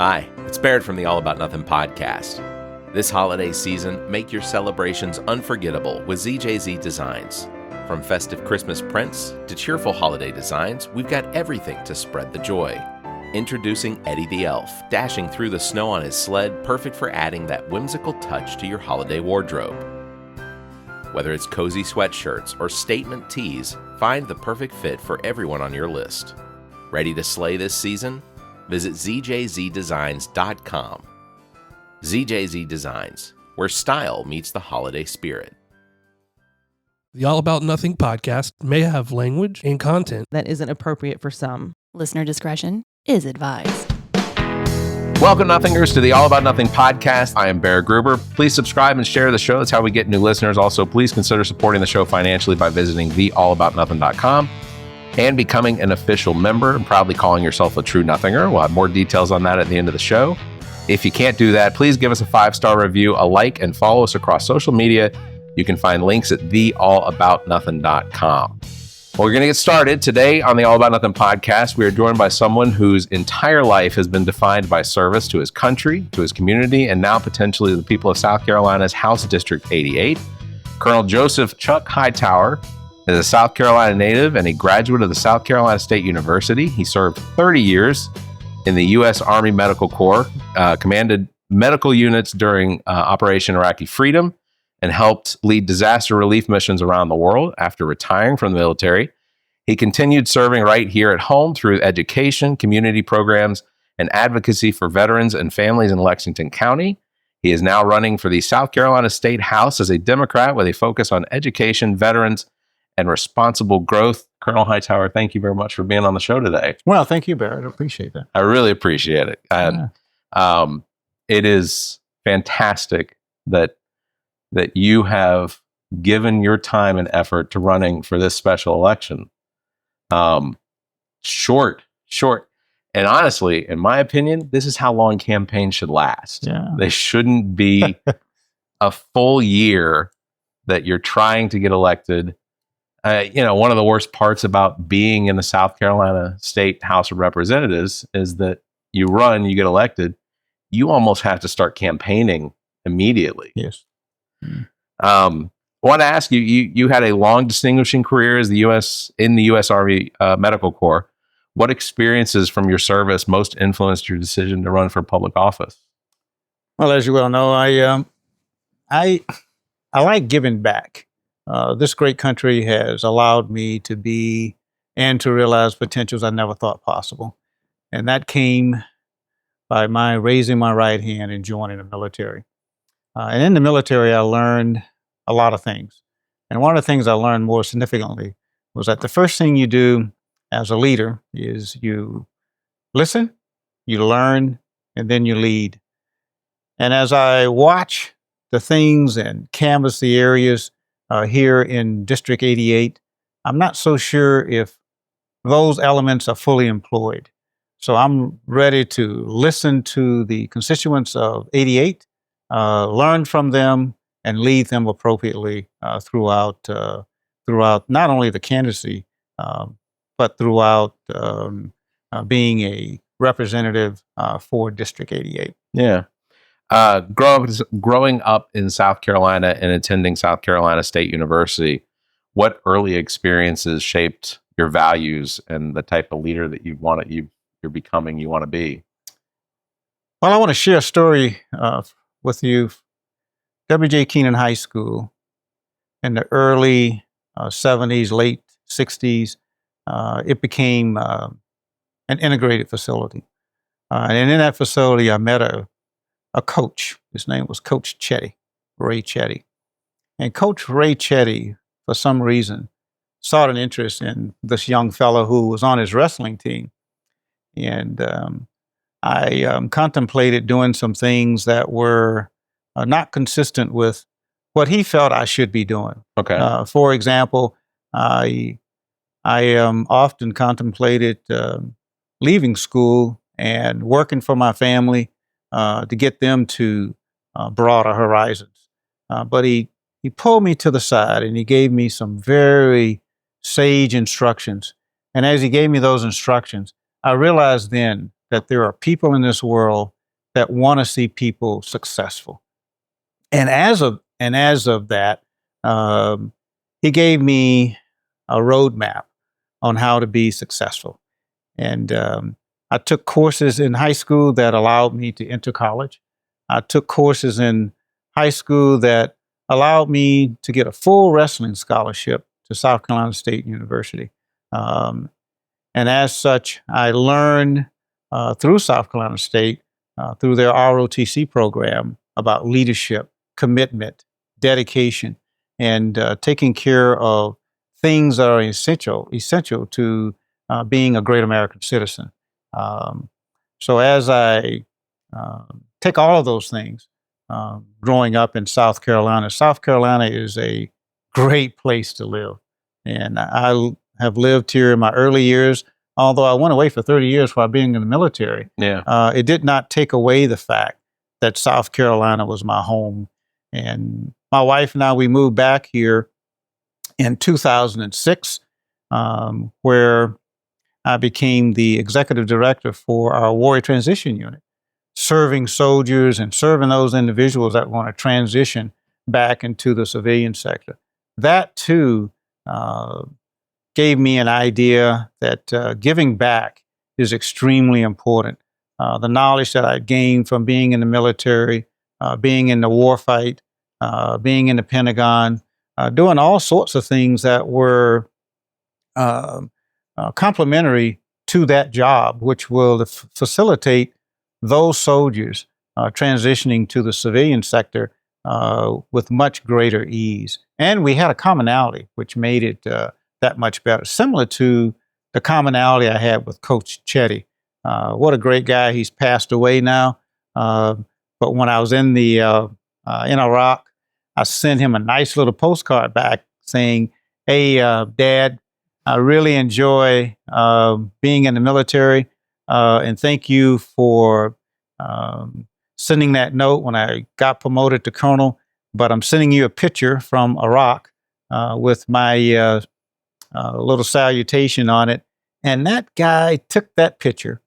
Hi, it's Barrett from the All About Nothing podcast. This holiday season, make your celebrations unforgettable with ZJZ Designs. From festive Christmas prints to cheerful holiday designs, we've got everything to spread the joy. Introducing Eddie the Elf, dashing through the snow on his sled, perfect for adding that whimsical touch to your holiday wardrobe. Whether it's cozy sweatshirts or statement tees, find the perfect fit for everyone on your list. Ready to slay this season? Visit ZJZDesigns.com. ZJZ Designs, where style meets the holiday spirit. The All About Nothing podcast may have language and content that isn't appropriate for some. Listener discretion is advised. Welcome, Nothingers, to the All About Nothing podcast. I am Barrett Gruber. Please subscribe and share the show. That's how we get new listeners. Also, please consider supporting the show financially by visiting theallaboutnothing.com and becoming an official member and proudly calling yourself a true Nothinger. We'll have more details on that at the end of the show. If you can't do that, please give us a 5-star review, a like, and follow us across social media. You can find links at theallaboutnothing.com. Well, we're going to get started. Today on the All About Nothing podcast, we are joined by someone whose entire life has been defined by service to his country, to his community, and now potentially the people of South Carolina's House District 88. Colonel Joseph Chuck Hightower is a South Carolina native and a graduate of the South Carolina State University. He served 30 years in the U.S. Army Medical Corps, commanded medical units during Operation Iraqi Freedom, and helped lead disaster relief missions around the world. After retiring from the military, he continued serving right here at home through education, community programs, and advocacy for veterans and families in Lexington County. He is now running for the South Carolina State House as a Democrat with a focus on education, veterans, and responsible growth. Colonel Hightower, thank you very much for being on the show today. Well, thank you, Barrett. I appreciate that. I really appreciate it. And it is fantastic that you have given your time and effort to running for this special election. Short. And honestly, in my opinion, this is how long campaigns should last. Yeah. They shouldn't be a full year that you're trying to get elected. One of the worst parts about being in the South Carolina State House of Representatives is that you run, you get elected, you almost have to start campaigning immediately. Yes. I want to ask you, you had a long distinguishing career in the U.S. Army Medical Corps. What experiences from your service most influenced your decision to run for public office? Well, as you well know, I like giving back. This great country has allowed me to be and to realize potentials I never thought possible. And that came by my raising my right hand and joining the military. And in the military, I learned a lot of things. And one of the things I learned more significantly was that the first thing you do as a leader is you listen, you learn, and then you lead. And as I watch the things and canvass the areas here in District 88, I'm not so sure if those elements are fully employed. So I'm ready to listen to the constituents of 88, learn from them, and lead them appropriately throughout not only the candidacy, but throughout being a representative for District 88. Yeah. Growing up in South Carolina and attending South Carolina State University, what early experiences shaped your values and the type of leader that you want to be? Well, I want to share a story with you. W.J. Keenan High School in the early 70s, late 60s, it became an integrated facility. And in that facility, I met a coach. His name was Coach Chetty, Ray Chetty. And Coach Ray Chetty, for some reason, saw an interest in this young fellow who was on his wrestling team. And I contemplated doing some things that were not consistent with what he felt I should be doing. Okay. For example, I often contemplated leaving school and working for my family to get them to broader horizons. But he pulled me to the side and he gave me some very sage instructions. And as he gave me those instructions, I realized then that there are people in this world that want to see people successful. And as of that, he gave me a roadmap on how to be successful. And I took courses in high school that allowed me to enter college. I took courses in high school that allowed me to get a full wrestling scholarship to South Carolina State University. And as such, I learned through South Carolina State, through their ROTC program, about leadership, commitment, dedication, and taking care of things that are essential to being a great American citizen. So as I take all of those things, growing up in South Carolina is a great place to live. And I have lived here in my early years, although I went away for 30 years while being in the military. Yeah. It did not take away the fact that South Carolina was my home. And my wife and I, we moved back here in 2006, where I became the executive director for our Warrior Transition Unit, serving soldiers and serving those individuals that want to transition back into the civilian sector. That too gave me an idea that giving back is extremely important. The knowledge that I gained from being in the military, being in the war fight, being in the Pentagon, doing all sorts of things that were complementary to that job, which will facilitate those soldiers transitioning to the civilian sector with much greater ease. And we had a commonality, which made it that much better, similar to the commonality I had with Coach Chetty. What a great guy. He's passed away now. But when I was in Iraq, I sent him a nice little postcard back saying, "Hey, Dad, I really enjoy being in the military, and thank you for sending that note when I got promoted to colonel. But I'm sending you a picture from Iraq with my little salutation on it." And that guy took that picture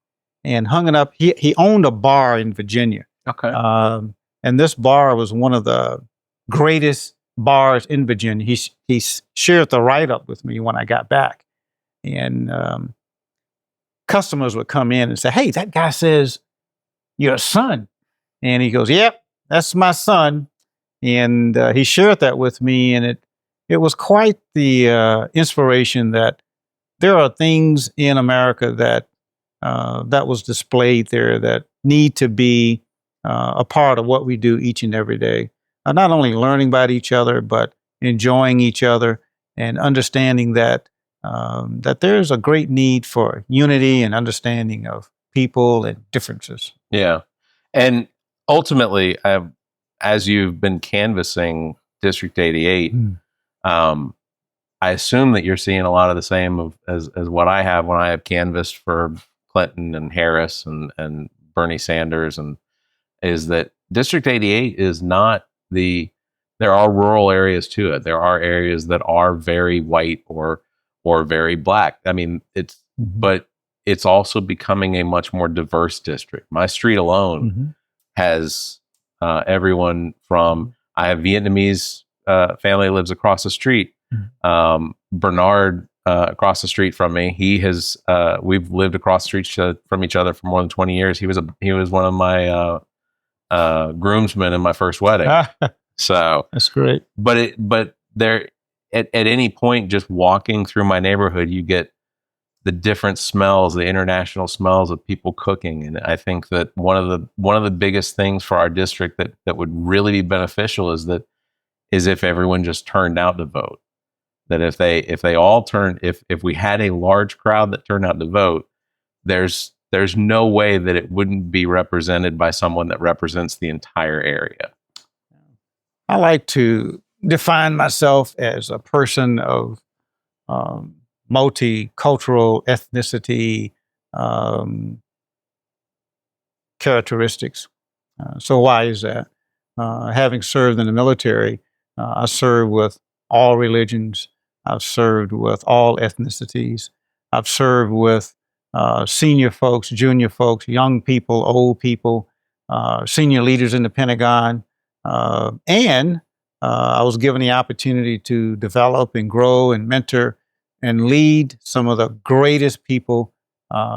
and hung it up. He owned a bar in Virginia. Okay. And this bar was one of the greatest bars in Virginia. He shared the write-up with me when I got back. And customers would come in and say, "Hey, that guy says you're a son." And he goes, "Yep, that's my son." And he shared that with me. And it was quite the inspiration that there are things in America that was displayed there that need to be a part of what we do each and every day. Not only learning about each other, but enjoying each other and understanding that that there's a great need for unity and understanding of people and differences. Yeah. And ultimately, as you've been canvassing District 88, I assume that you're seeing a lot of the same as what I have when I have canvassed for Clinton and Harris and Bernie Sanders, and is that District 88 is not there are rural areas to it. There are areas that are very white or very black. I mean, but it's also becoming a much more diverse district. My street alone has everyone from, I have Vietnamese family lives across the street. Bernard across the street from me, we've lived across the street from each other for more than 20 years. He was one of my groomsmen in my first wedding. So that's great. But there, at any point, just walking through my neighborhood, you get the different smells, the international smells of people cooking. And I think that one of the biggest things for our district that would really be beneficial is if everyone just turned out to vote. That if they all turned, if we had a large crowd that turned out to vote, there's no way that it wouldn't be represented by someone that represents the entire area. I like to define myself as a person of multicultural ethnicity characteristics. So why is that? Having served in the military, I served with all religions. I've served with all ethnicities. I've served with senior folks, junior folks, young people, old people, senior leaders in the Pentagon. And I was given the opportunity to develop and grow and mentor and lead some of the greatest people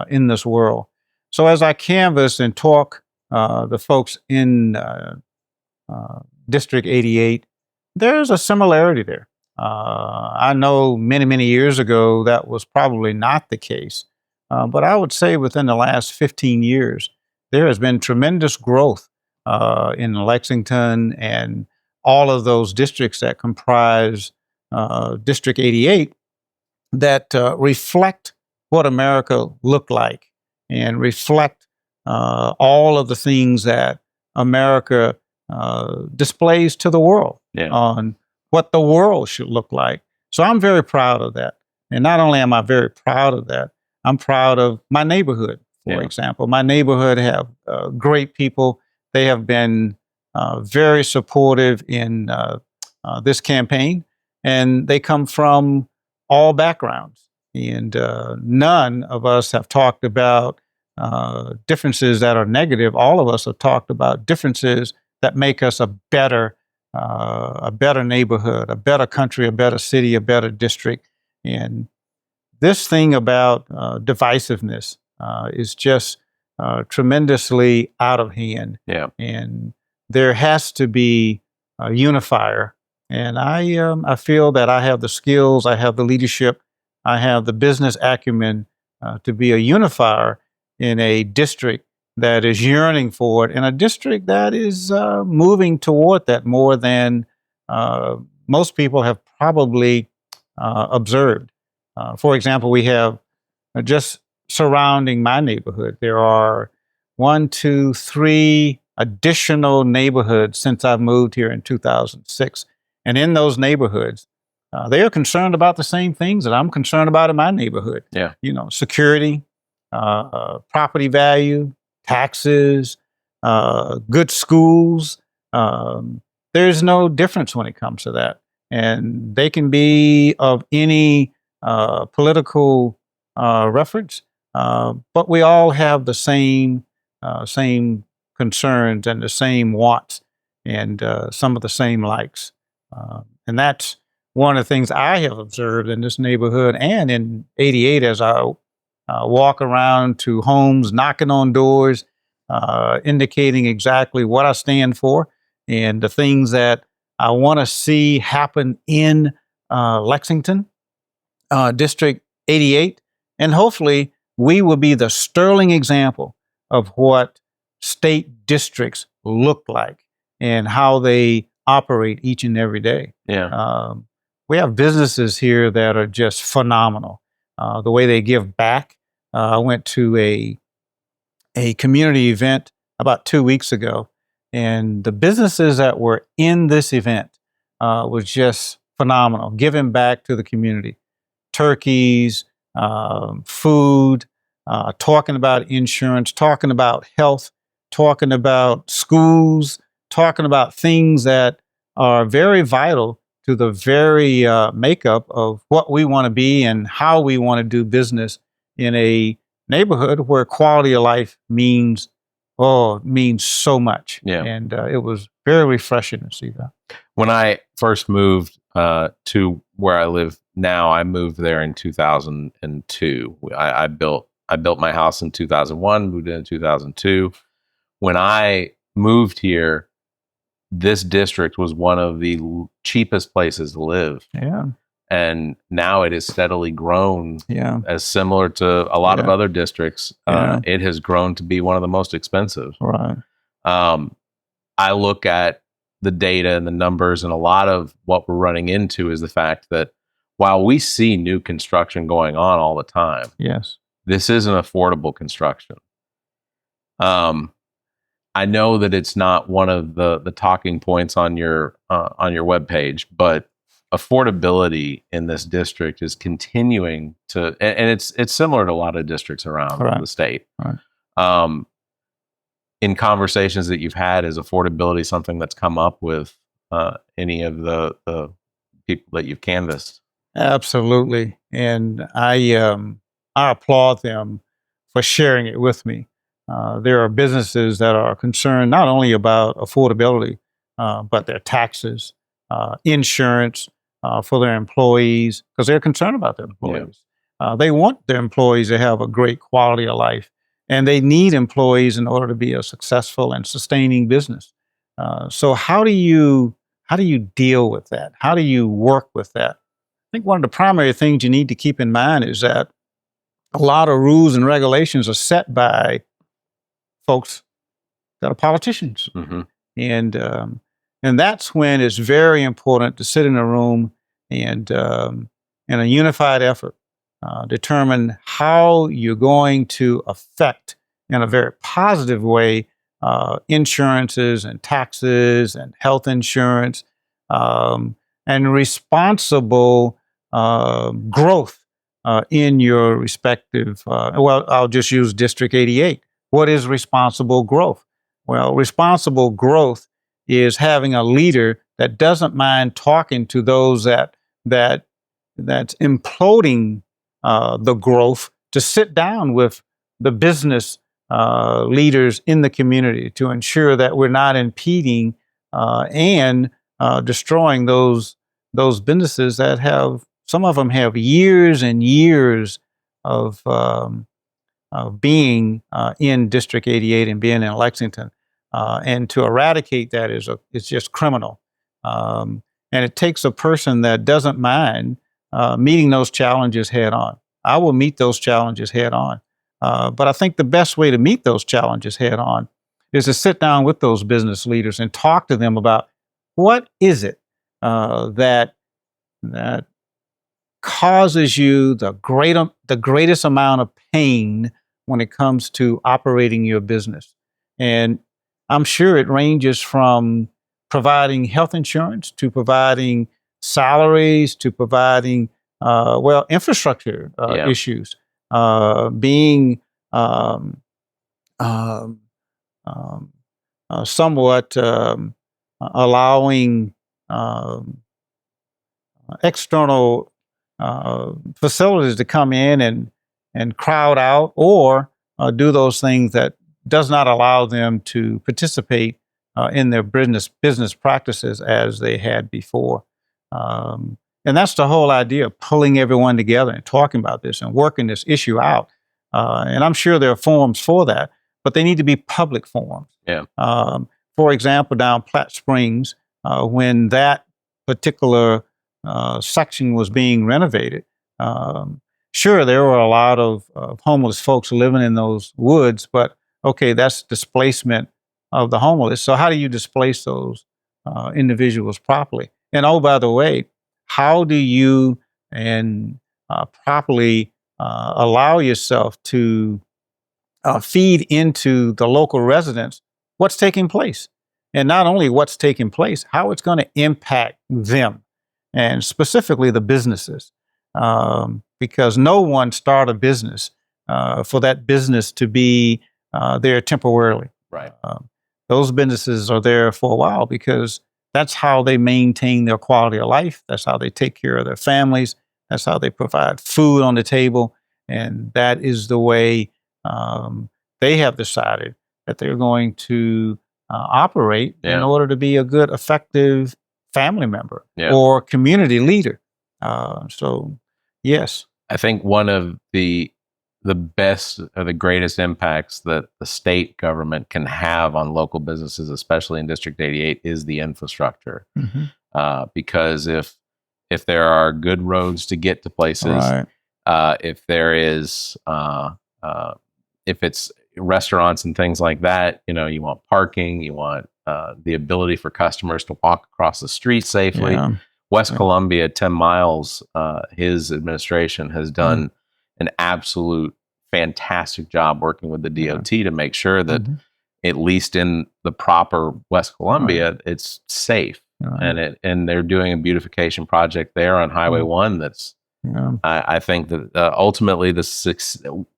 in this world. So as I canvass and talk the folks in District 88, there's a similarity there. I know many, many years ago that was probably not the case. But I would say within the last 15 years, there has been tremendous growth in Lexington and all of those districts that comprise District 88 that reflect what America looked like and reflect all of the things that America displays to the world on what the world should look like. So I'm very proud of that. And not only am I very proud of that, I'm proud of my neighborhood, for example. My neighborhood have great people. They have been very supportive in this campaign, and they come from all backgrounds. And none of us have talked about differences that are negative. All of us have talked about differences that make us a better neighborhood, a better country, a better city, a better district. And this thing about divisiveness is just tremendously out of hand. Yeah. And there has to be a unifier. And I feel that I have the skills, I have the leadership, I have the business acumen to be a unifier in a district that is yearning for it, and a district that is moving toward that more than most people have probably observed. For example, we have just surrounding my neighborhood, there are 1, 2, 3 additional neighborhoods since I moved here in 2006. And in those neighborhoods, they are concerned about the same things that I'm concerned about in my neighborhood. Yeah. You know, security, property value, taxes, good schools. There's no difference when it comes to that. And they can be of any political reference, but we all have the same concerns and the same wants and some of the same likes. And that's one of the things I have observed in this neighborhood and in 88 as I walk around to homes, knocking on doors, indicating exactly what I stand for and the things that I want to see happen in Lexington, District 88. And hopefully we will be the sterling example of what state districts look like and how they operate each and every day. Yeah. We have businesses here that are just phenomenal. The way they give back. I went to a community event about 2 weeks ago, and the businesses that were in this event was just phenomenal, giving back to the community. Turkeys, food, talking about insurance, talking about health, talking about schools, talking about things that are very vital to the very makeup of what we want to be and how we want to do business in a neighborhood where quality of life means so much. Yeah. And it was very refreshing to see that. When I first moved to where I live now, I moved there in 2002. I built my house in 2001, moved in 2002. When I moved here, this district was one of the cheapest places to live. Yeah. And now it has steadily grown. Yeah. As similar to a lot of other districts, it has grown to be one of the most expensive. Right. I look at the data and the numbers, and a lot of what we're running into is the fact that while we see new construction going on all the time, yes, this isn't affordable construction. I know that it's not one of the talking points on your webpage, but affordability in this district is continuing to, and it's similar to a lot of districts around the state. Right. In conversations that you've had, is affordability something that's come up with any of the people that you've canvassed? Absolutely, and I applaud them for sharing it with me. There are businesses that are concerned not only about affordability, but their taxes, insurance for their employees, because they're concerned about their employees. They want their employees to have a great quality of life, and they need employees in order to be a successful and sustaining business. So how do you deal with that? How do you work with that? I think one of the primary things you need to keep in mind is that a lot of rules and regulations are set by folks that are politicians. Mm-hmm. And that's when it's very important to sit in a room and in a unified effort, determine how you're going to affect in a very positive way insurances and taxes and health insurance and responsible growth in your respective, I'll just use District 88. What is responsible growth? Well, responsible growth is having a leader that doesn't mind talking to those that's imploding the growth, to sit down with the business leaders in the community to ensure that we're not impeding and destroying those businesses that have, some of them have years and years of being in District 88 and being in Lexington. And to eradicate that it's just criminal. And it takes a person that doesn't mind meeting those challenges head on. I will meet those challenges head on. But I think the best way to meet those challenges head on is to sit down with those business leaders and talk to them about what is it that causes you the greatest amount of pain when it comes to operating your business. And I'm sure it ranges from providing health insurance to providing salaries to providing infrastructure issues, being somewhat allowing external facilities to come in and crowd out or do those things that does not allow them to participate in their business practices as they had before. And that's the whole idea of pulling everyone together and talking about this and working this issue out. And I'm sure there are forums for that, but they need to be public forums. Yeah. For example, down Platte Springs, when that particular section was being renovated, sure, there were a lot of homeless folks living in those woods, but okay, that's displacement of the homeless. So how do you displace those individuals properly? And oh, by the way, how do you properly allow yourself to feed into the local residents what's taking place? And not only what's taking place, how it's going to impact them, and specifically the businesses. Because no one started a business for that business to be there temporarily. Right. Those businesses are there for a while because that's how they maintain their quality of life. That's how they take care of their families. That's how they provide food on the table. And that is the way they have decided that they're going to operate in order to be a good, effective family member or community leader. So, yes. I think one of the best or the greatest impacts that the state government can have on local businesses, especially in District 88, is the infrastructure. Mm-hmm. Because if there are good roads to get to places, right. If there is, if it's restaurants and things like that, you want parking, you want the ability for customers to walk across the street safely. Yeah. West Columbia, 10 miles, his administration has done an absolute fantastic job working with the DOT to make sure that at least in the proper West Columbia, it's safe. And they're doing a beautification project there on Highway 1 that's, I think that ultimately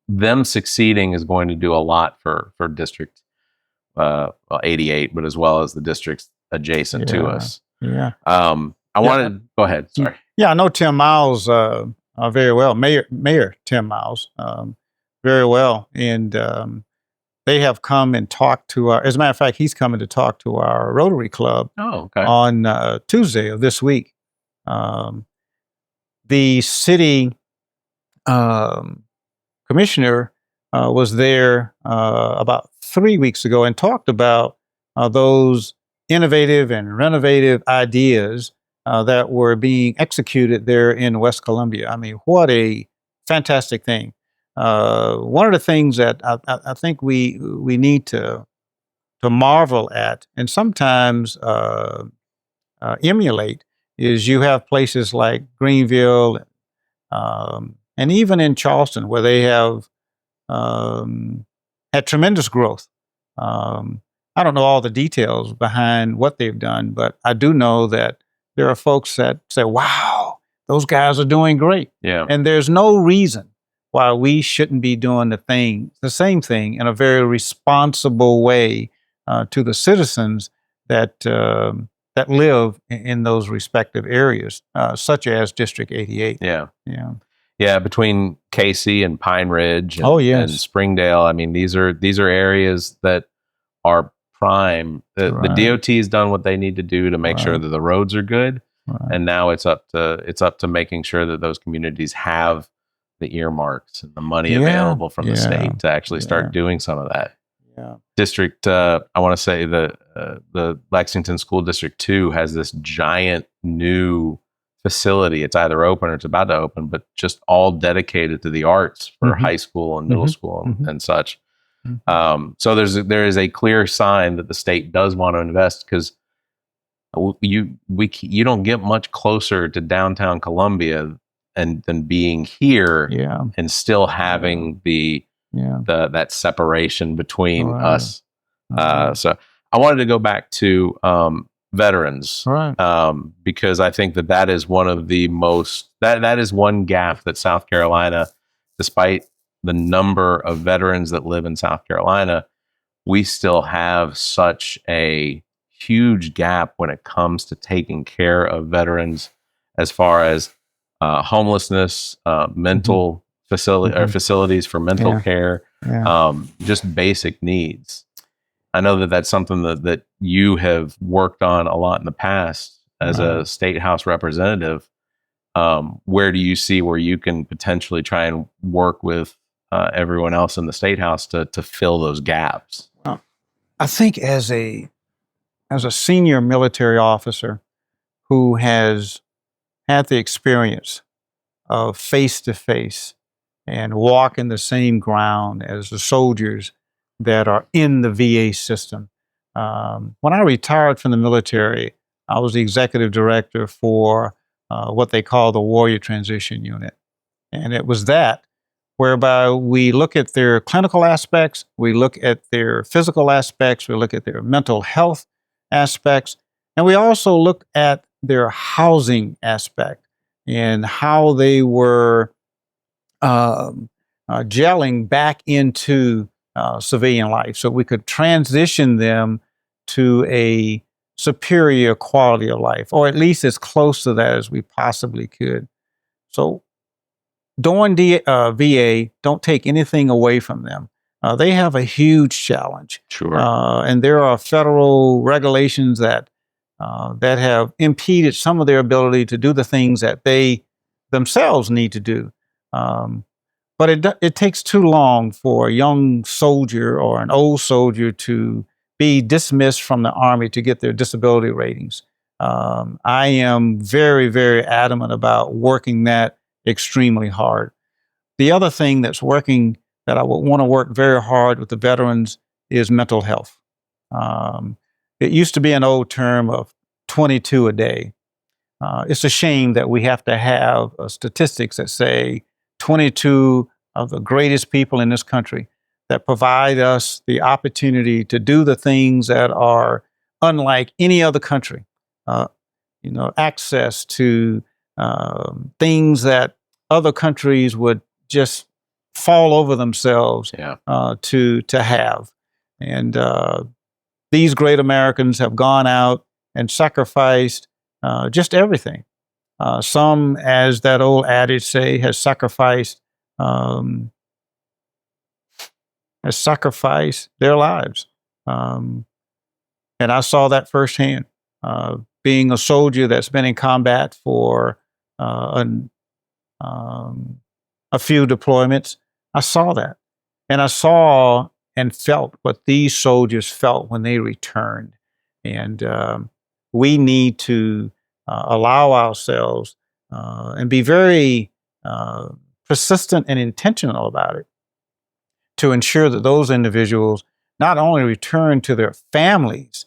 them succeeding is going to do a lot for District 88, but as well as the districts adjacent to us. Yeah. I wanted to go ahead. Sorry. Yeah, I know Tim Miles very well. Mayor Tim Miles, very well. And they have come and talked to as a matter of fact, he's coming to talk to our Rotary Club on Tuesday of this week. The city commissioner was there about 3 weeks ago and talked about those innovative and renovative ideas that were being executed there in West Columbia. I mean, what a fantastic thing. One of the things that I think we need to marvel at and sometimes emulate is you have places like Greenville and even in Charleston where they have had tremendous growth. I don't know all the details behind what they've done, but I do know that there are folks that say, wow, those guys are doing great. Yeah. And there's no reason why we shouldn't be doing the same thing in a very responsible way to the citizens that live in those respective areas, such as District 88. Yeah. Yeah. Yeah, between Casey and Pine Ridge and, yes. and Springdale, I mean, these are areas that are prime. The DOT has done what they need to do to make sure that the roads are good, and now it's up to making sure that those communities have the earmarks and the money available from the state to actually start doing some of that. Yeah. District, I want to say the Lexington School District 2 has this giant new facility. It's either open or it's about to open, but just all dedicated to the arts for high school and middle school and such. So there is a clear sign that the state does want to invest, because you don't get much closer to downtown Columbia than being here and still having that separation between us. So I wanted to go back to veterans, because I think that is one of the most that is one gap that South Carolina, despite the number of veterans that live in South Carolina, we still have such a huge gap when it comes to taking care of veterans, as far as homelessness, mental facilities for mental care, just basic needs. I know that that's something that you have worked on a lot in the past as a state house representative. Where do you see where you can potentially try and work with everyone else in the state house to fill those gaps? I think as a senior military officer who has had the experience of face-to-face and walking the same ground as the soldiers that are in the VA system. When I retired from the military, I was the executive director for what they call the Warrior Transition Unit. And it was that whereby we look at their clinical aspects, we look at their physical aspects, we look at their mental health aspects, and we also look at their housing aspect and how they were gelling back into civilian life, so we could transition them to a superior quality of life, or at least as close to that as we possibly could. So doing VA, don't take anything away from them. They have a huge challenge. Sure. And there are federal regulations that have impeded some of their ability to do the things that they themselves need to do. But it takes too long for a young soldier or an old soldier to be dismissed from the Army to get their disability ratings. I am very, very adamant about working that extremely hard. The other thing that's working that I would want to work very hard with the veterans is mental health. It used to be an old term of 22 a day. It's a shame that we have to have statistics that say 22 of the greatest people in this country that provide us the opportunity to do the things that are unlike any other country. Access to things that other countries would just fall over themselves to have. And these great Americans have gone out and sacrificed just everything. Some, as that old adage say, has sacrificed has sacrificed their lives. And I saw that firsthand. Being a soldier that's been in combat for a few deployments, I saw that. And I saw and felt what these soldiers felt when they returned. And we need to allow ourselves and be very persistent and intentional about it to ensure that those individuals not only return to their families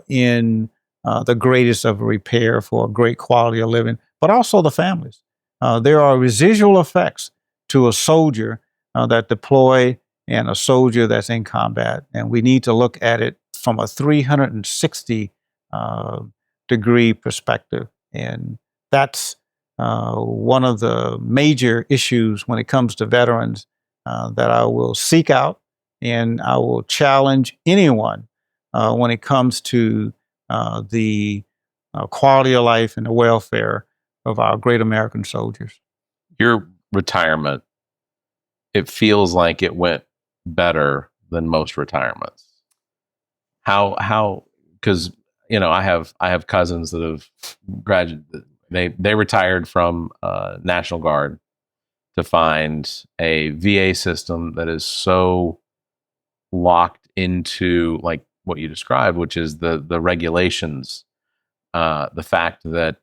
in the greatest of repair for a great quality of living, but also the families. There are residual effects to a soldier that deploy and a soldier that's in combat. And we need to look at it from a 360 degree perspective. And that's one of the major issues when it comes to veterans that I will seek out, and I will challenge anyone when it comes to the quality of life and the welfare of our great American soldiers. Your retirement, it feels like it went better than most retirements. How? Because I have cousins that have graduated. They retired from National Guard to find a VA system that is so locked into like what you described, which is the regulations, the fact that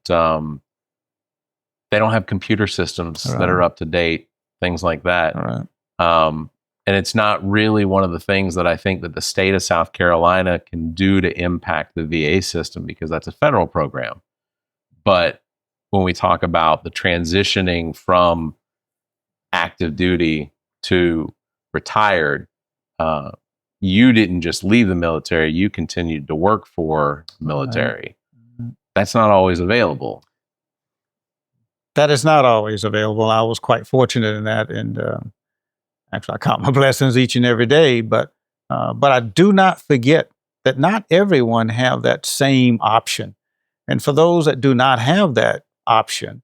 they don't have computer systems that are up to date, things like that. And it's not really one of the things that I think that the state of South Carolina can do to impact the VA system, because that's a federal program. But when we talk about the transitioning from active duty to retired, you didn't just leave the military, you continued to work for the military. That's not always available. That is not always available. I was quite fortunate in that. And actually, I count my blessings each and every day. But I do not forget that not everyone have that same option. And for those that do not have that option,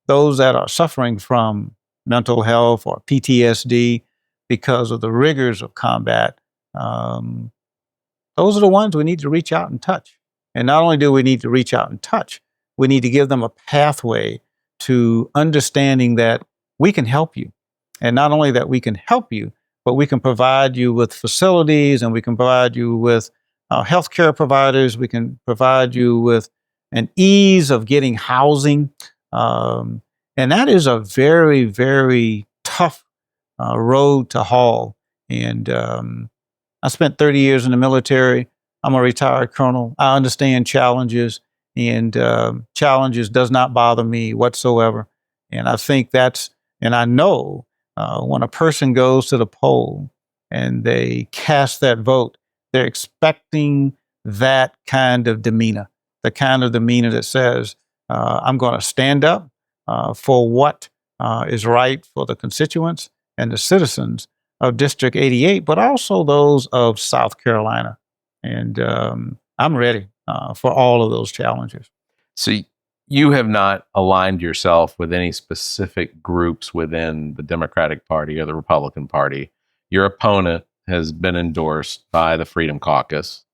those that are suffering from mental health or PTSD because of the rigors of combat, those are the ones we need to reach out and touch. And not only do we need to reach out and touch, we need to give them a pathway to understanding that we can help you. And not only that we can help you, but we can provide you with facilities, and we can provide you with healthcare providers. We can provide you with an ease of getting housing. And that is a very, very tough road to haul. And I spent 30 years in the military. I'm a retired colonel. I understand challenges, and challenges does not bother me whatsoever. And I think and I know when a person goes to the poll and they cast that vote, they're expecting that kind of demeanor, the kind of demeanor that says, I'm going to stand up for what is right for the constituents and the citizens of District 88, but also those of South Carolina. And I'm ready for all of those challenges. So you have not aligned yourself with any specific groups within the Democratic Party or the Republican Party. Your opponent has been endorsed by the Freedom Caucus,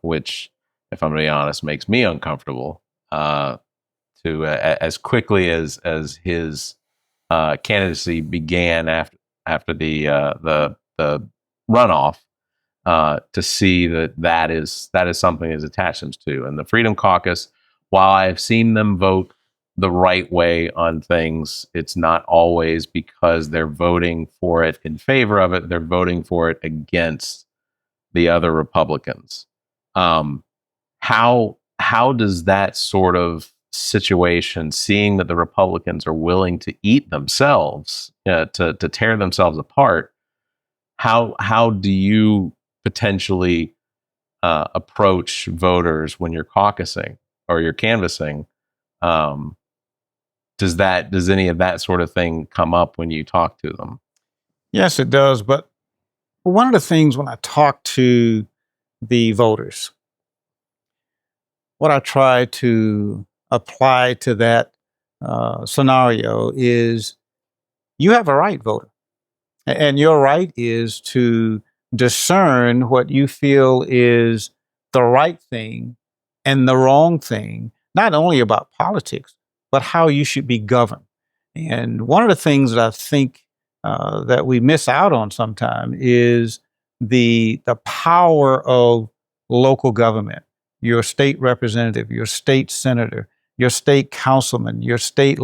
which, if I'm going to be honest, makes me uncomfortable. As quickly as his candidacy began after the runoff, to see that is something his attachments to. And the Freedom Caucus, while I've seen them vote the right way on things, it's not always because they're voting for it in favor of it. They're voting for it against the other Republicans. How does that sort of situation, seeing that the Republicans are willing to eat themselves, to tear themselves apart, how do you potentially approach voters when you're caucusing or you're canvassing? Does any of that sort of thing come up when you talk to them? Yes, it does. But one of the things when I talk to the voters, what I try to apply to that scenario is, you have a right, voter. And your right is to discern what you feel is the right thing and the wrong thing, not only about politics, but how you should be governed. And one of the things that I think that we miss out on sometimes is the power of local government, your state representative, your state senator, your state councilman, your state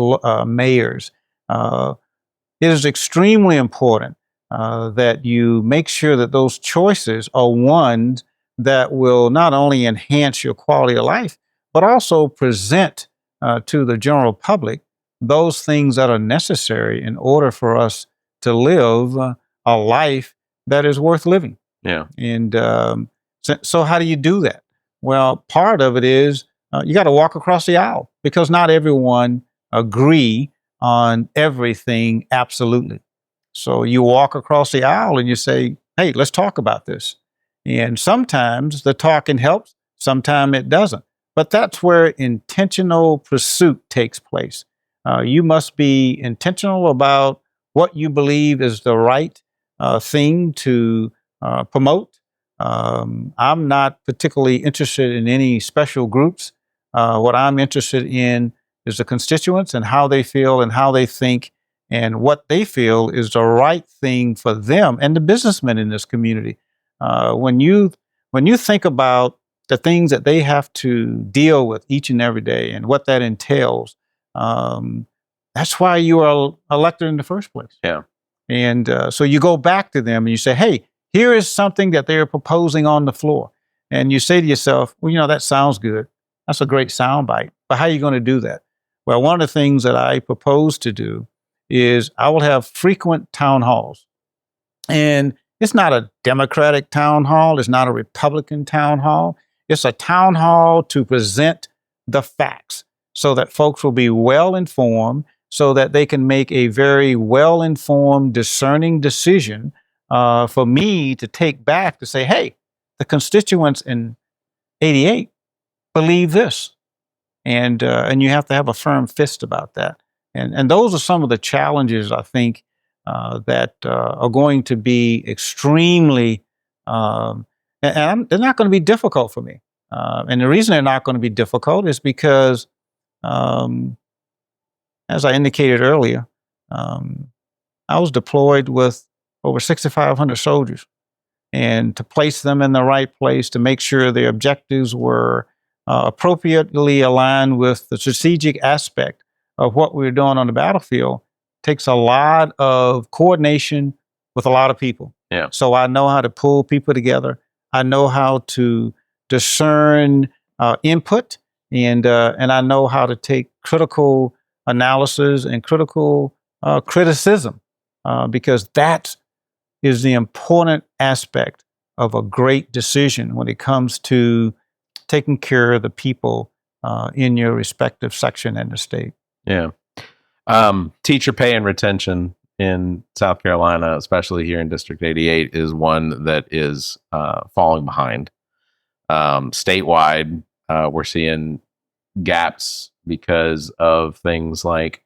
mayors. It is extremely important that you make sure that those choices are ones that will not only enhance your quality of life, but also present to the general public those things that are necessary in order for us to live a life that is worth living. Yeah. And so how do you do that? Well, part of it is you got to walk across the aisle, because not everyone agree on everything absolutely. So you walk across the aisle and you say, hey, let's talk about this. And sometimes the talking helps, sometimes it doesn't. But that's where intentional pursuit takes place. You must be intentional about what you believe is the right thing to promote. I'm not particularly interested in any special groups. What I'm interested in is the constituents and how they feel and how they think and what they feel is the right thing for them and the businessmen in this community. When you think about the things that they have to deal with each and every day and what that entails, that's why you are elected in the first place. Yeah. And so you go back to them and you say, hey, here is something that they're proposing on the floor. And you say to yourself, well, that sounds good. That's a great soundbite. But how are you going to do that? Well, one of the things that I propose to do is I will have frequent town halls. And it's not a Democratic town hall. It's not a Republican town hall. It's a town hall to present the facts so that folks will be well informed, so that they can make a very well informed, discerning decision for me to take back to say, hey, the constituents in 88 believe this. And you have to have a firm fist about that. And those are some of the challenges, I think, that are going to be extremely, they're not going to be difficult for me. And the reason they're not going to be difficult is because, as I indicated earlier, I was deployed with over 6,500 soldiers, and to place them in the right place, to make sure their objectives were appropriately aligned with the strategic aspect of what we were doing on the battlefield takes a lot of coordination with a lot of people. Yeah. So I know how to pull people together. I know how to discern input, and I know how to take critical analysis and critical criticism, because that is the important aspect of a great decision when it comes to taking care of the people in your respective section in the state. Yeah. Teacher pay and retention in South Carolina, especially here in District 88, is one that is falling behind. Statewide, we're seeing gaps because of things like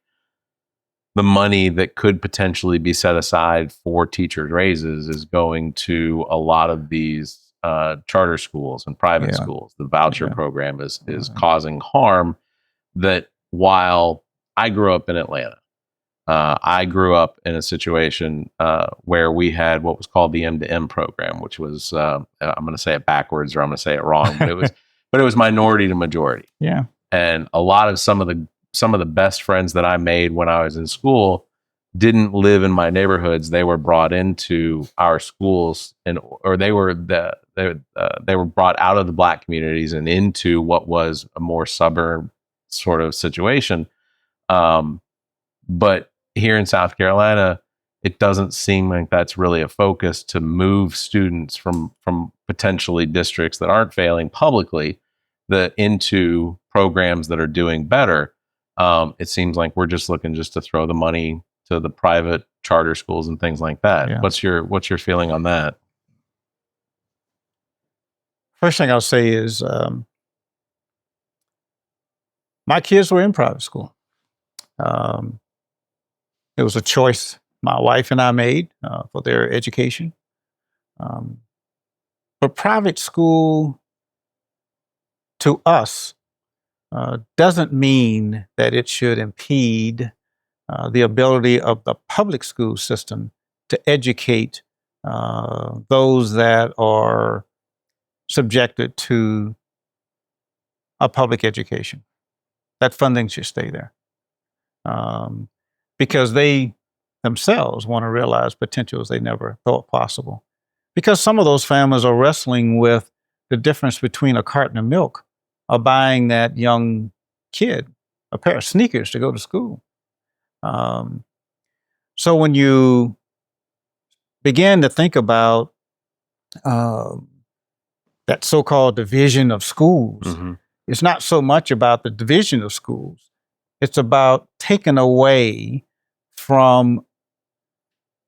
the money that could potentially be set aside for teachers' raises is going to a lot of these charter schools and private schools. The voucher program is causing harm that, while I grew up in Atlanta, I grew up in a situation where we had what was called the M2M program, which was, I'm going to say it backwards or I'm going to say it wrong, but it was minority to majority. Yeah. And a lot of some of the best friends that I made when I was in school didn't live in my neighborhoods. They were brought into our schools, or they were brought out of the Black communities and into what was a more suburb sort of situation. But here in South Carolina, it doesn't seem like that's really a focus to move students from potentially districts that aren't failing publicly into programs that are doing better. It seems like we're just looking to throw the money to the private charter schools and things like that. Yeah. What's your feeling on that? First thing I'll say is my kids were in private school. It was a choice my wife and I made for their education. But private school to us doesn't mean that it should impede the ability of the public school system to educate those that are subjected to a public education. That funding should stay there because they themselves want to realize potentials they never thought possible. Because some of those families are wrestling with the difference between a carton of milk or buying that young kid a pair of sneakers to go to school. So when you begin to think about that so-called division of schools, it's not so much about the division of schools. It's about taking away from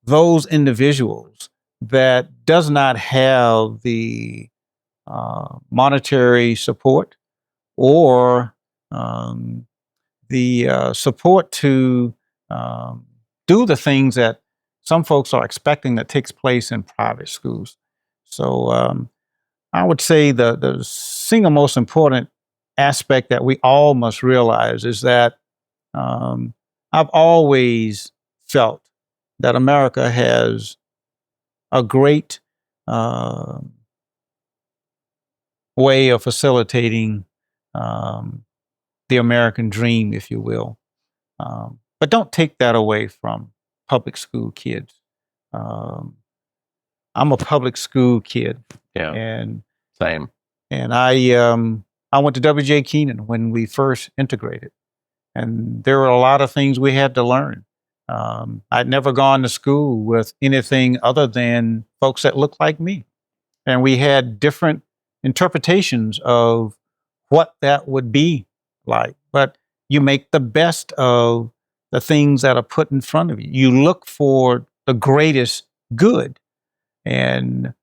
those individuals that does not have the monetary support or the support to do the things that some folks are expecting that takes place in private schools. So I would say the single most important aspect that we all must realize is that I've always felt that America has a great way of facilitating the American dream, if you will. But don't take that away from public school kids. I'm a public school kid. Yeah. And Same. And I went to W.J. Keenan when we first integrated. And there were a lot of things we had to learn. I'd never gone to school with anything other than folks that looked like me. And we had different interpretations of what that would be like. But you make the best of the things that are put in front of you. You look for the greatest good. And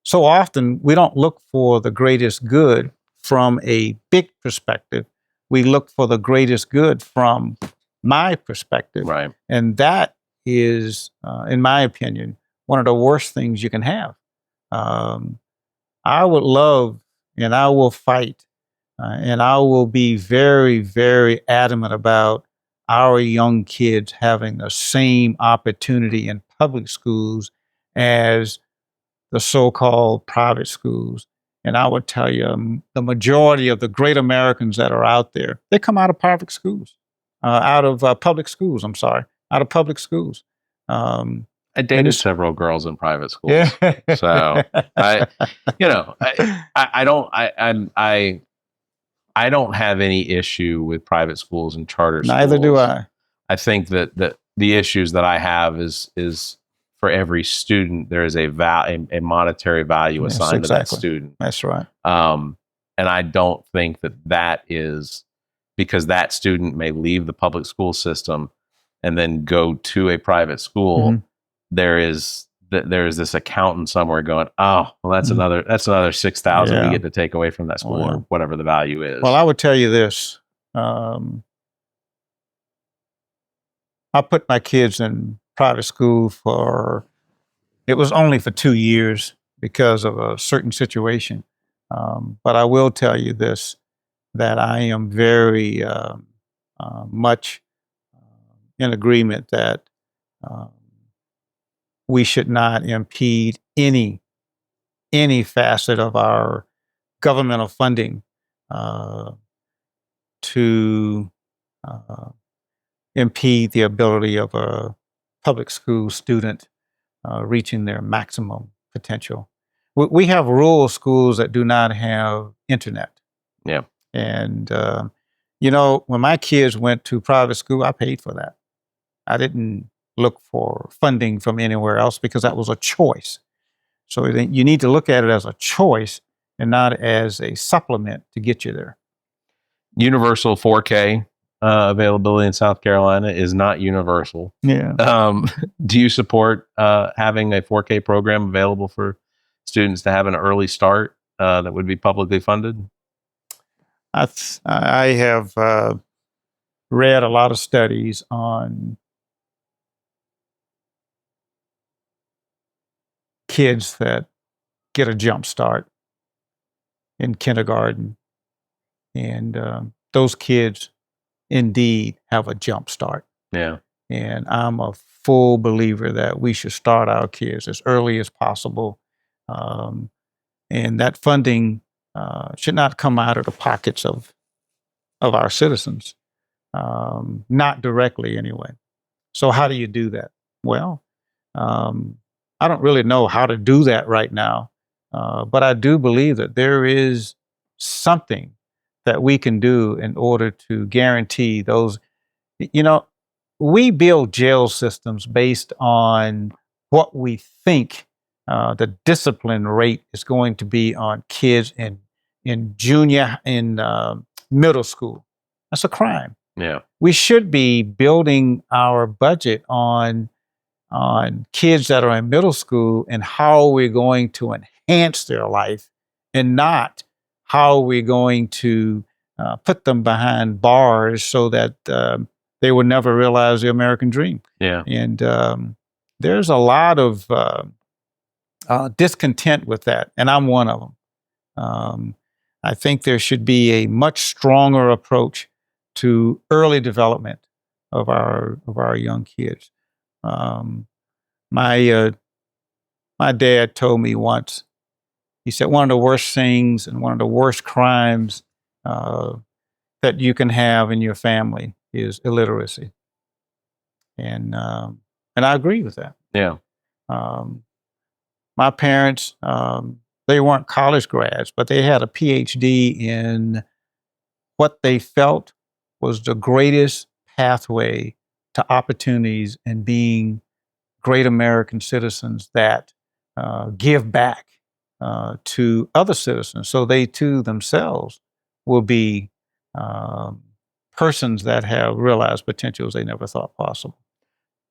so often we don't look for the greatest good from a big perspective. We look for the greatest good from my perspective. Right. And that is, in my opinion, one of the worst things you can have. I would love and I will fight and I will be very, very adamant about our young kids having the same opportunity in public schools as the so-called private schools. And I would tell you, the majority of the great Americans that are out there, they come out of private schools, out of public schools. I dated several girls in private schools. Yeah. So I don't have any issue with private schools and charter schools. Neither do I. I think that the issues that I have is for every student there is a monetary value assigned to that student. That's right. And I don't think that is because that student may leave the public school system and then go to a private school. Mm-hmm. There is this accountant somewhere going, oh, well, that's another $6,000 we get to take away from that school or whatever the value is. Well, I would tell you this. I put my kids in private school it was only for 2 years because of a certain situation. But I will tell you this, that I am very much in agreement that we should not impede any facet of our governmental funding to impede the ability of a public school student reaching their maximum potential. We have rural schools that do not have internet. Yeah. And, when my kids went to private school, I paid for that. I didn't look for funding from anywhere else because that was a choice. So you need to look at it as a choice and not as a supplement to get you there. Universal 4K availability in South Carolina is not universal. Yeah. Do you support having a 4K program available for students to have an early start that would be publicly funded? I have read a lot of studies on kids that get a jump start in kindergarten. And those kids indeed have a jump start. Yeah. And I'm a full believer that we should start our kids as early as possible. And that funding should not come out of the pockets of our citizens, not directly anyway. So how do you do that? Well, I don't really know how to do that right now, but I do believe that there is something that we can do in order to guarantee those. We build jail systems based on what we think the discipline rate is going to be on kids in middle school. That's a crime. Yeah. We should be building our budget on kids that are in middle school and how we're going to enhance their life, and not how we're going to put them behind bars so that they will never realize the American dream. Yeah. And there's a lot of discontent with that, and I'm one of them. I think there should be a much stronger approach to early development of our young kids. My dad told me once, he said, one of the worst things and one of the worst crimes that you can have in your family is illiteracy. And I agree with that. Yeah. My parents, they weren't college grads, but they had a PhD in what they felt was the greatest pathway to opportunities and being great American citizens that give back to other citizens, so they too themselves will be persons that have realized potentials they never thought possible.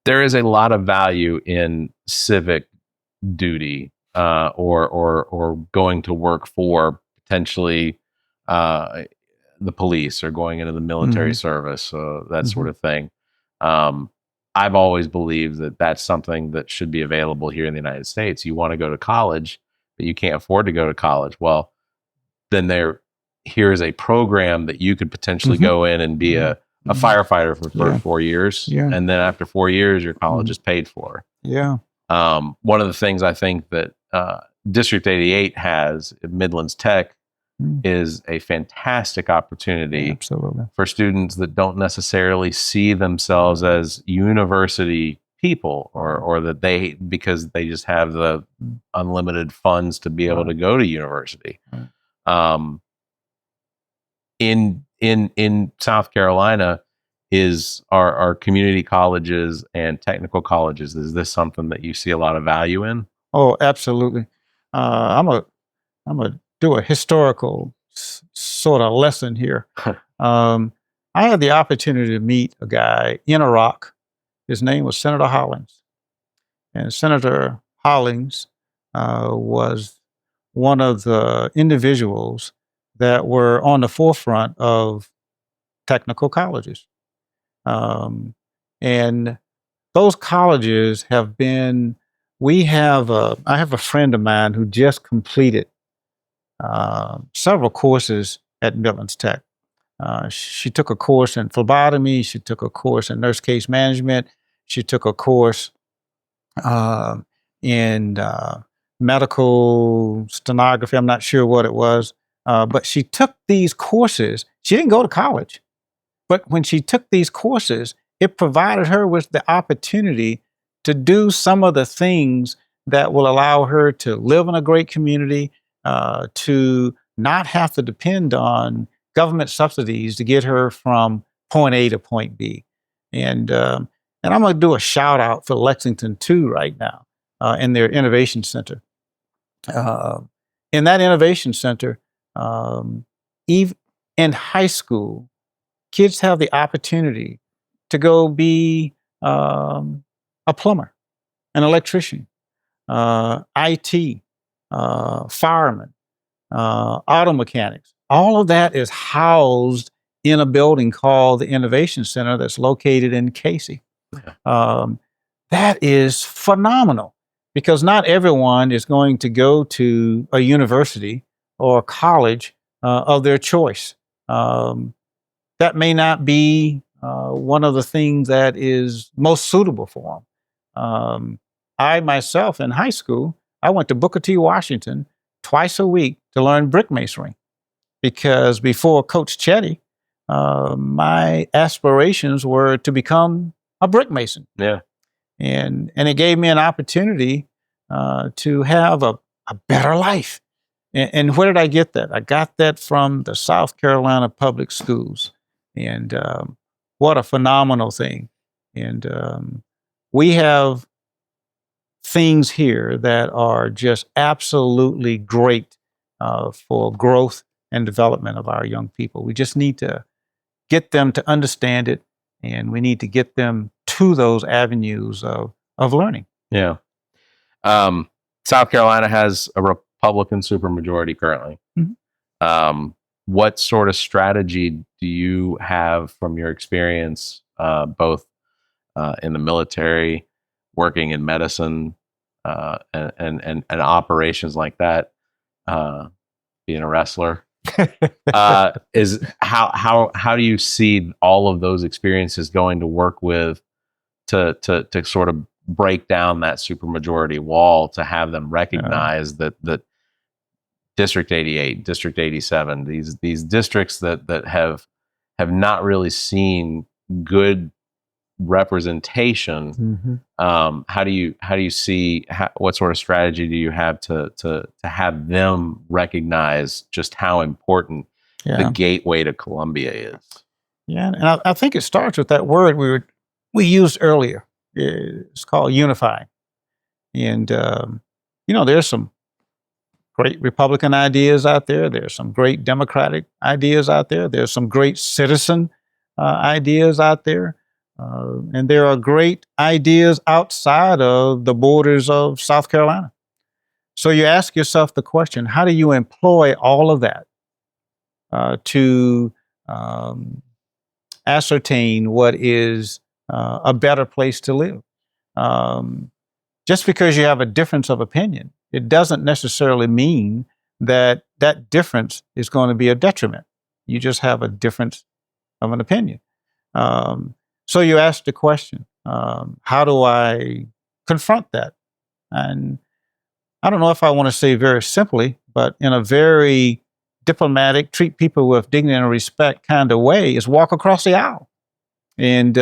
There is a lot of value in civic duty, or going to work for potentially the police, or going into the military service, that sort of thing. I've always believed that that's something that should be available here in the United States. You want to go to college, but you can't afford to go to college. Well, then here's a program that you could potentially go in and be a firefighter for 4 years. Yeah. And then after 4 years, your college is paid for. Yeah. One of the things I think that District 88 has at Midlands Tech is a fantastic opportunity for students that don't necessarily see themselves as university people, or that because they just have the unlimited funds to be able to go to university. In South Carolina, is our community colleges and technical colleges, is this something that you see a lot of value in? Oh, absolutely. I'm a do a historical sort of lesson here. I had the opportunity to meet a guy in Iraq. His name was Senator Hollings. And Senator Hollings was one of the individuals that were on the forefront of technical colleges. And those colleges have been, I have a friend of mine who just completed several courses at Midlands Tech. She took a course in phlebotomy. She took a course in nurse case management. She took a course in medical stenography. I'm not sure what it was, but she took these courses. She didn't go to college, but when she took these courses, it provided her with the opportunity to do some of the things that will allow her to live in a great community, to not have to depend on government subsidies to get her from point A to point B. And I'm going to do a shout out for Lexington too right now, in their innovation center. In that innovation center, even in high school, kids have the opportunity to go be a plumber, an electrician, IT, fireman, auto mechanics. All of that is housed in a building called the Innovation Center that's located in Casey. That is phenomenal, because not everyone is going to go to a university or a college of their choice. That may not be one of the things that is most suitable for them. I myself in high school, I went to Booker T. Washington twice a week to learn brick masonry, because before Coach Chetty, my aspirations were to become a brick mason. Yeah. And it gave me an opportunity to have a better life. And where did I get that? I got that from the South Carolina public schools. And what a phenomenal thing. And we have things here that are just absolutely great for growth and development of our young people. We just need to get them to understand it, and we need to get them to those avenues of learning. Yeah. South Carolina has a Republican supermajority currently. Mhm. What sort of strategy do you have from your experience, both in the military, working in medicine, and operations like that, being a wrestler? Is how do you see all of those experiences going to work with to sort of break down that supermajority wall, to have them recognize that District 88, District 87, these districts that have not really seen good representation? How do you see, what sort of strategy do you have to have them recognize just how important the gateway to Columbia is? Yeah, and I think it starts with that word we used earlier. It's called unifying. And there's some great Republican ideas out there. There's some great Democratic ideas out there. There's some great citizen ideas out there. And there are great ideas outside of the borders of South Carolina. So you ask yourself the question, how do you employ all of that to ascertain what is a better place to live? Just because you have a difference of opinion, it doesn't necessarily mean that that difference is going to be a detriment. You just have a difference of an opinion. So you ask the question, how do I confront that? And I don't know if I want to say very simply, but in a very diplomatic, treat people with dignity and respect kind of way, is walk across the aisle and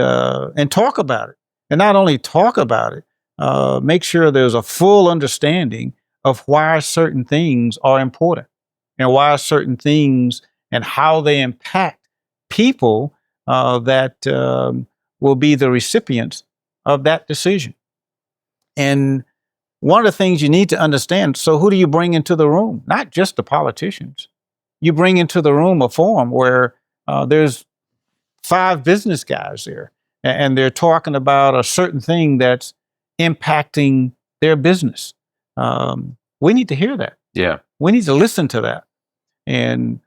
talk about it. And not only talk about it, make sure there's a full understanding of why certain things are important and why certain things and how they impact people that will be the recipients of that decision. And one of the things you need to understand, so who do you bring into the room? Not just the politicians. You bring into the room a forum where there's 5 business guys there, and they're talking about a certain thing that's impacting their business. We need to hear that. Yeah. We need to listen to that. And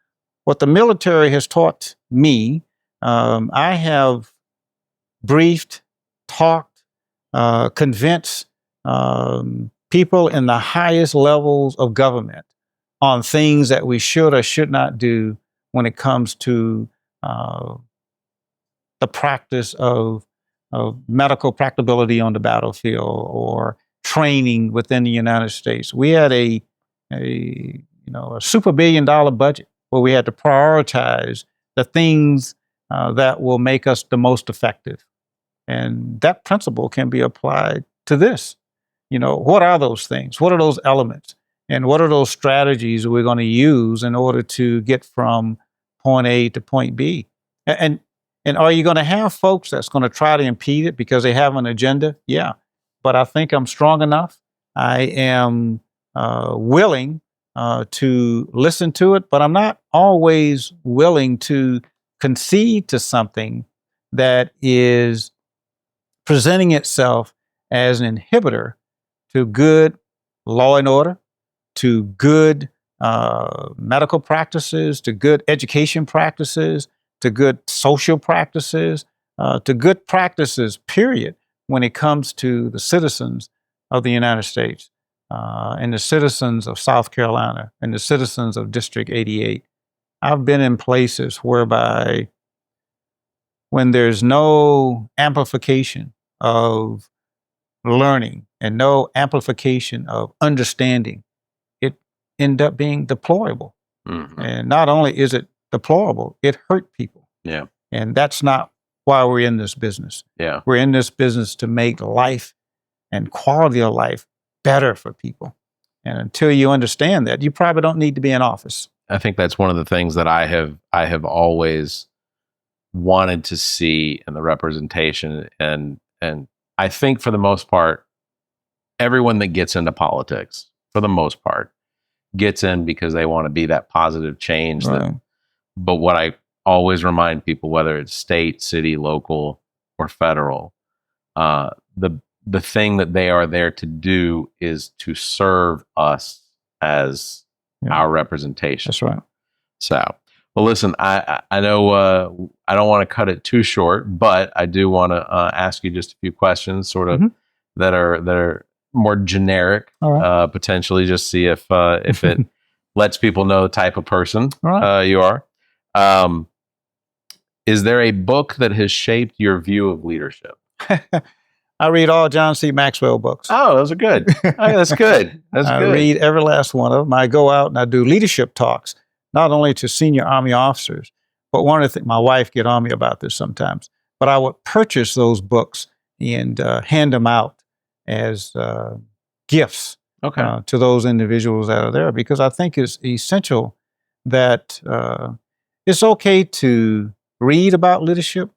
what the military has taught me, I have briefed, talked, convinced people in the highest levels of government on things that we should or should not do when it comes to the practice of medical practicability on the battlefield or training within the United States. We had a super $1 billion budget where we had to prioritize the things that will make us the most effective. And that principle can be applied to this. What are those things? What are those elements? And what are those strategies we're going to use in order to get from point A to point B? And are you going to have folks that's going to try to impede it because they have an agenda? Yeah. But I think I'm strong enough. I am willing to listen to it, but I'm not always willing to concede to something that is presenting itself as an inhibitor to good law and order, to good medical practices, to good education practices, to good social practices, to good practices, period, when it comes to the citizens of the United States, and the citizens of South Carolina, and the citizens of District 88. I've been in places whereby when there's no amplification of learning and no amplification of understanding, it end up being deplorable. Mm-hmm. And not only is it deplorable, it hurt people. Yeah. And that's not why we're in this business. Yeah. We're in this business to make life and quality of life better for people. And until you understand that, you probably don't need to be in office. I think that's one of the things that I have always wanted to see in the representation, and I think for the most part, everyone that gets into politics, for the most part, gets in because they want to be that positive change. Right. But what I always remind people, whether it's state, city, local, or federal, the thing that they are there to do is to serve us as our representation. That's right. So, well, listen, I know I don't want to cut it too short, but I do want to ask you just a few questions, sort of that are more generic, All right. potentially, just see if it lets people know the type of person All right. you are. Is there a book that has shaped your view of leadership? I read all John C. Maxwell books. Oh, those are good. That's good. That's I good. read every last one of them. I go out and I do leadership talks, not only to senior Army officers, but one of the things, my wife get on me about this sometimes, but I would purchase those books and hand them out as gifts Okay. to those individuals that are there, because I think it's essential that it's okay to read about leadership,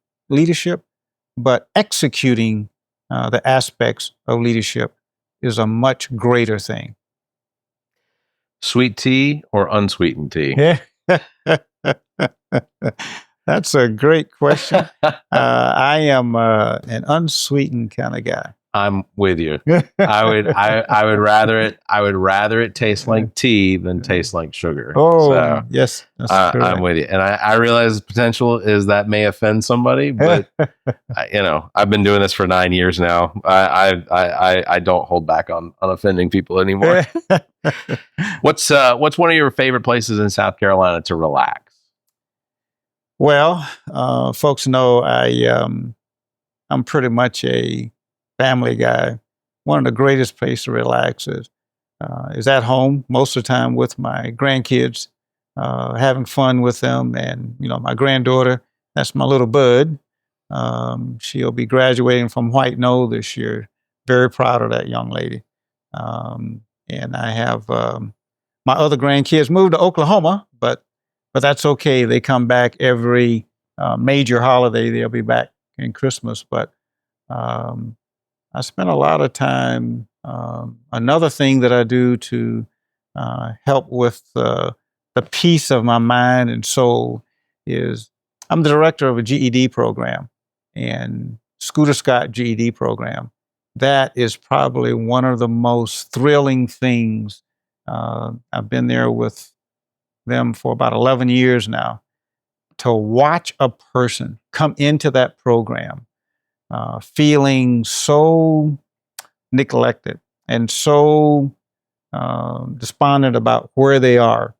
but executing the aspects of leadership is a much greater thing. Sweet tea or unsweetened tea? That's a great question. I am an unsweetened kind of guy. I'm with you. I would rather it taste like tea than taste like sugar. Oh, So, yes, that's I'm with you, and I realize the potential is that may offend somebody, but I've been doing this for 9 years now. I don't hold back on offending people anymore. What's one of your favorite places in South Carolina to relax? Well, folks know I'm pretty much a family guy. One of the greatest places to relax is at home, most of the time with my grandkids, having fun with them. And, my granddaughter, that's my little bud. She'll be graduating from White Knoll this year. Very proud of that young lady. And I have my other grandkids moved to Oklahoma, but that's okay. They come back every major holiday. They'll be back in Christmas. But I spend a lot of time. Another thing that I do to help with the peace of my mind and soul is I'm the director of a GED program, and Scooter Scott GED program. That is probably one of the most thrilling things. I've been there with them for about 11 years now. To watch a person come into that program feeling so neglected and so despondent about where they are.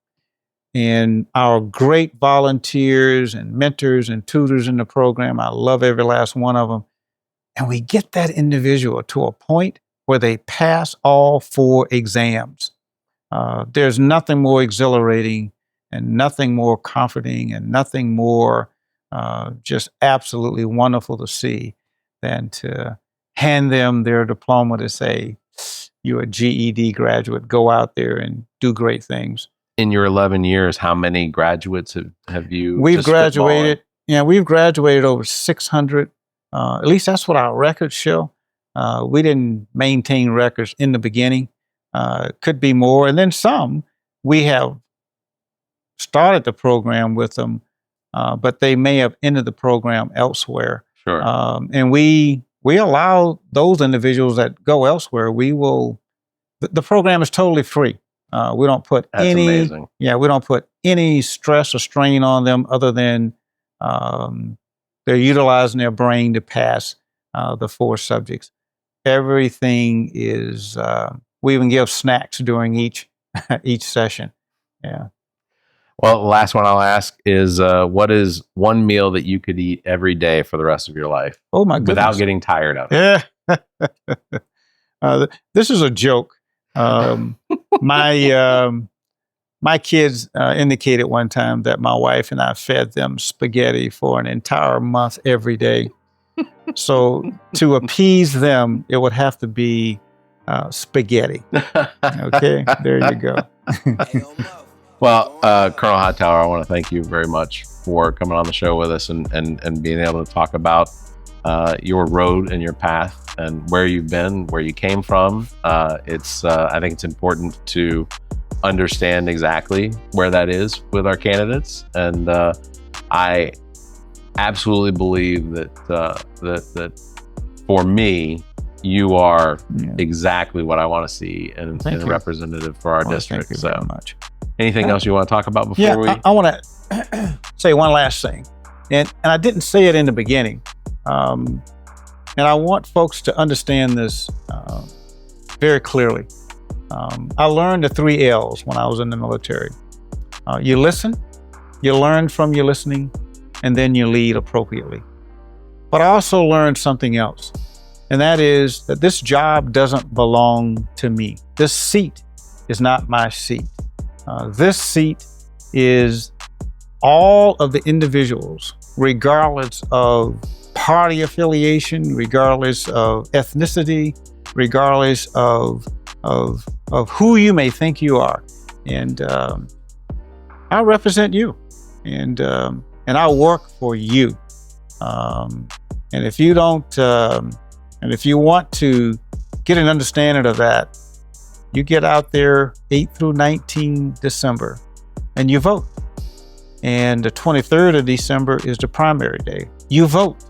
And our great volunteers and mentors and tutors in the program, I love every last one of them. And we get that individual to a point where they pass all 4 exams. There's nothing more exhilarating and nothing more comforting and nothing more just absolutely wonderful to see than to hand them their diploma to say, you're a GED graduate, go out there and do great things. In your 11 years, how many graduates have you? We've graduated. We've graduated over 600. At least that's what our records show. We didn't maintain records in the beginning. Could be more. And then some, we have started the program with them, but they may have ended the program elsewhere. Sure. And we allow those individuals that go elsewhere, the program is totally free. We don't put amazing. We don't put any stress or strain on them other than they're utilizing their brain to pass the 4 subjects. everything is, we even give snacks during each session. Yeah. Well, the last one I'll ask is, what is one meal that you could eat every day for the rest of your life? Oh my goodness. Without getting tired of it. Yeah. This is a joke. My kids indicated one time that my wife and I fed them spaghetti for an entire month every day. So to appease them, it would have to be spaghetti. Okay, there you go. Well, Colonel Hightower, I want to thank you very much for coming on the show with us and being able to talk about your road and your path and where you've been, where you came from. I think it's important to understand exactly where that is with our candidates, and I absolutely believe that for me, you are exactly what I want to see in a representative for our district. Thank you very much. Anything else you want to talk about before we? I want to say one last thing, and I didn't say it in the beginning, and I want folks to understand this very clearly. I learned the 3 L's when I was in the military. You listen, you learn from your listening, and then you lead appropriately. But I also learned something else, and that is that this job doesn't belong to me. This seat is not my seat. This seat is all of the individuals, regardless of party affiliation, regardless of ethnicity, regardless of who you may think you are. And I represent you, and I work for you. And if you don't, and if you want to get an understanding of that, you get out there 8 through 19 December and you vote. And the 23rd of December is the primary day. You vote.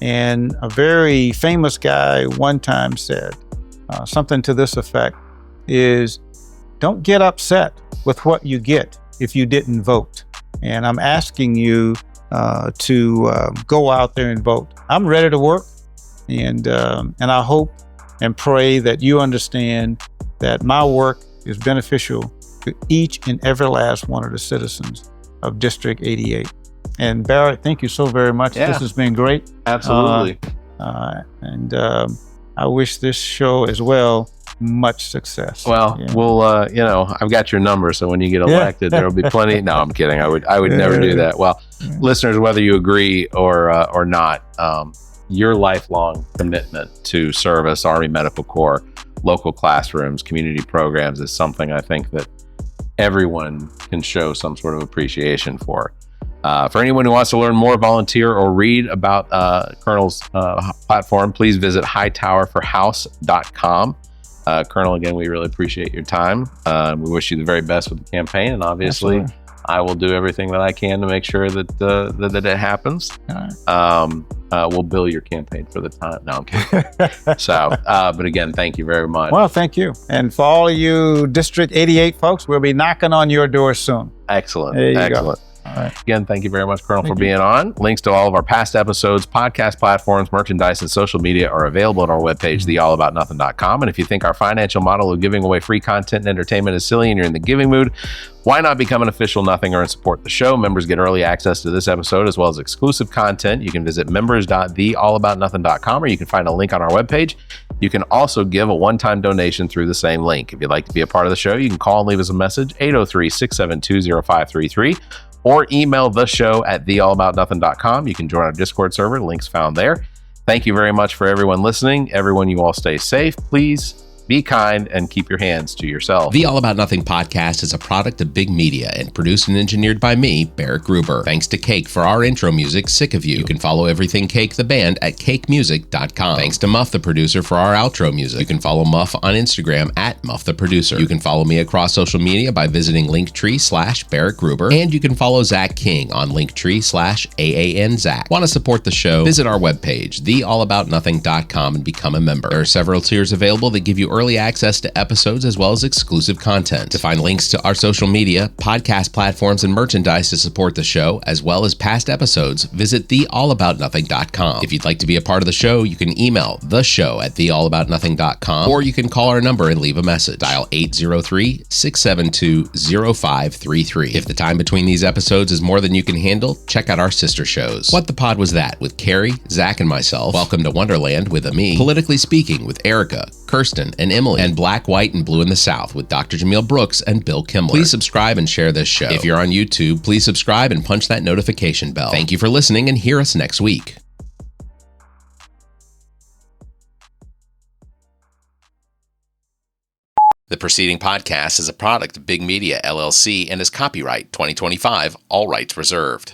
And a very famous guy one time said something to this effect is, don't get upset with what you get if you didn't vote. And I'm asking you to go out there and vote. I'm ready to work, and I hope and pray that you understand that my work is beneficial to each and every last one of the citizens of District 88. And Barrett, thank you so very much. Yeah. This has been great. Absolutely. And I wish this show as well much success. Well, we'll, I've got your number, so when you get elected, there'll be plenty. No, I'm kidding. I would never do that. Well, listeners, whether you agree or not, your lifelong commitment to service, Army Medical Corps, local classrooms, community programs is something I think that everyone can show some sort of appreciation for. For anyone who wants to learn more, volunteer, or read about Colonel's platform, please visit hightowerforhouse.com. Colonel, again, we really appreciate your time. We wish you the very best with the campaign, and obviously, absolutely, I will do everything that I can to make sure that that it happens. We'll bill your campaign for the time. No, I'm kidding. But again, thank you very much. Well, thank you. And for all of you District 88 folks, we'll be knocking on your door soon. Excellent. There you Excellent. Go. All right. Again, thank you very much, Colonel, for being on. Links to all of our past episodes, podcast platforms, merchandise, and social media are available at our webpage, theallaboutnothing.com. And if you think our financial model of giving away free content and entertainment is silly and you're in the giving mood, why not become an official Nothinger and support the show? Members get early access to this episode as well as exclusive content. You can visit members.theallaboutnothing.com, or you can find a link on our webpage. You can also give a one-time donation through the same link. If you'd like to be a part of the show, you can call and leave us a message, 803-672-0533. Or email the show at theallaboutnothing.com. You can join our Discord server. Links found there. Thank you very much for everyone listening. Everyone, you all stay safe. Please be kind and keep your hands to yourself. The All About Nothing podcast is a product of Big Media and produced and engineered by me, Barrett Gruber. Thanks to Cake for our intro music, Sick of You. You can follow everything Cake the band at cakemusic.com. Thanks to Muff the producer for our outro music. You can follow Muff on Instagram at Muff the producer. You can follow me across social media by visiting Linktree/Barrett Gruber. And you can follow Zach King on Linktree/AANZach. Want to support the show? Visit our webpage, theallaboutnothing.com, and become a member. There are several tiers available that give you early early access to episodes as well as exclusive content. To find links to our social media, podcast platforms, and merchandise to support the show, as well as past episodes, visit theallaboutnothing.com. If you'd like to be a part of the show, you can email the show at theallaboutnothing.com, or you can call our number and leave a message. Dial 803-672-0533. If the time between these episodes is more than you can handle, check out our sister shows. What the Pod Was That with Carrie, Zach, and myself. Welcome to Wonderland with Ami. Politically Speaking with Erica, Kirsten, and Emily. And Black, White, and Blue in the South with Dr. Jameel Brooks and Bill Kimmler. Please subscribe and share this show. If you're on YouTube, please subscribe and punch that notification bell. Thank you for listening, and hear us next week. The preceding podcast is a product of Big Media, LLC, and is copyright 2025, all rights reserved.